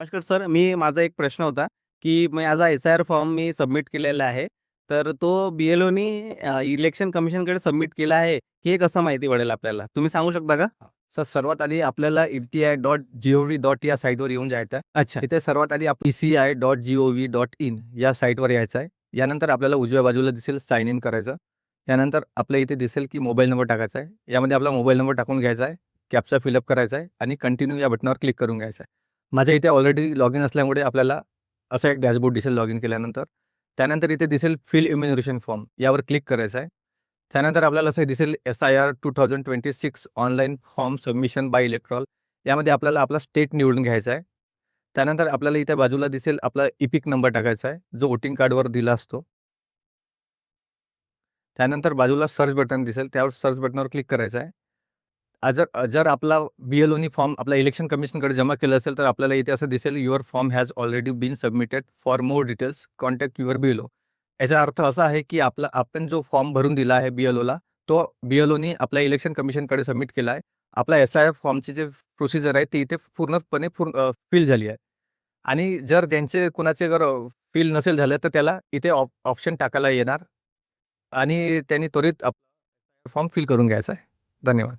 नमस्कार सर. माझा एक प्रश्न होता, की माझा एस-आय-आर फॉर्म मी सबमिट केलेला आहे. तर तो बी-एल-ओनी इलेक्शन कमिशनकडे सबमिट केला आहे, की हे कसं माहिती पडेल आपल्याला? तुम्ही सांगू शकता का? सर सर्वात आधी आपल्याला eti.gov. या साईटवर येऊन जायचं आहे. अच्छा. तिथे सर्वात आधी eci.gov.in या साईटवर यायचं आहे. यानंतर आपल्याला उजव्या बाजूला दिसेल साइन इन करायचं. यानंतर आपल्या इथे दिसेल की मोबाईल नंबर टाकायचा आहे. यामध्ये आपला मोबाईल नंबर टाकून घ्यायचा आहे. कॅप्चा फिलअप करायचा आहे आणि कंटिन्यू या बटनावर क्लिक करून घ्यायचं आहे. माझ्या इथे ऑलरेडी लॉगिन असल्यामुळे आपल्याला असा एक डॅशबोर्ड दिसेल लॉगिन केल्यानंतर. त्यानंतर इथे दिसेल फिल इम्युनरेशन फॉर्म यावर क्लिक करायचं आहे. त्यानंतर आपल्याला असं दिसेल S I R 2026 online form submission by electoral. यामध्ये आपल्याला आपला स्टेट निवडून घ्यायचा आहे. त्यानंतर आपल्याला इथे बाजूला दिसेल आपला इपिक नंबर टाकायचा आहे, जो वोटिंग कार्डवर दिला असतो. त्यानंतर बाजूला सर्च बटन दिसेल, त्यावर सर्च बटनावर क्लिक करायचं आहे. जर आपला बी-एल-ओनी फॉर्म आपला इलेक्शन कमिशनकडे जमा केला असेल, तर आपल्याला इथे असं दिसेल, your form has already been submitted. For more details contact your BLO. याचा अर्थ असा आहे, की आपण जो फॉर्म भरून दिला आहे बी-एल-ओला, तो बी-एल-ओनी आपल्या इलेक्शन कमिशनकडे सबमिट केला आहे. आपला एस-आय-आर फॉर्मची जे प्रोसिजर आहे, ती इथे पूर्णपणे फिल झाली आहे. आणि जर ज्यांचे कुणाचे जर फिल नसेल झालं, तर त्याला इथे ऑप्शन टाकायला येणार आणि त्यांनी त्वरित फॉर्म फिल करून घ्यायचा आहे. धन्यवाद.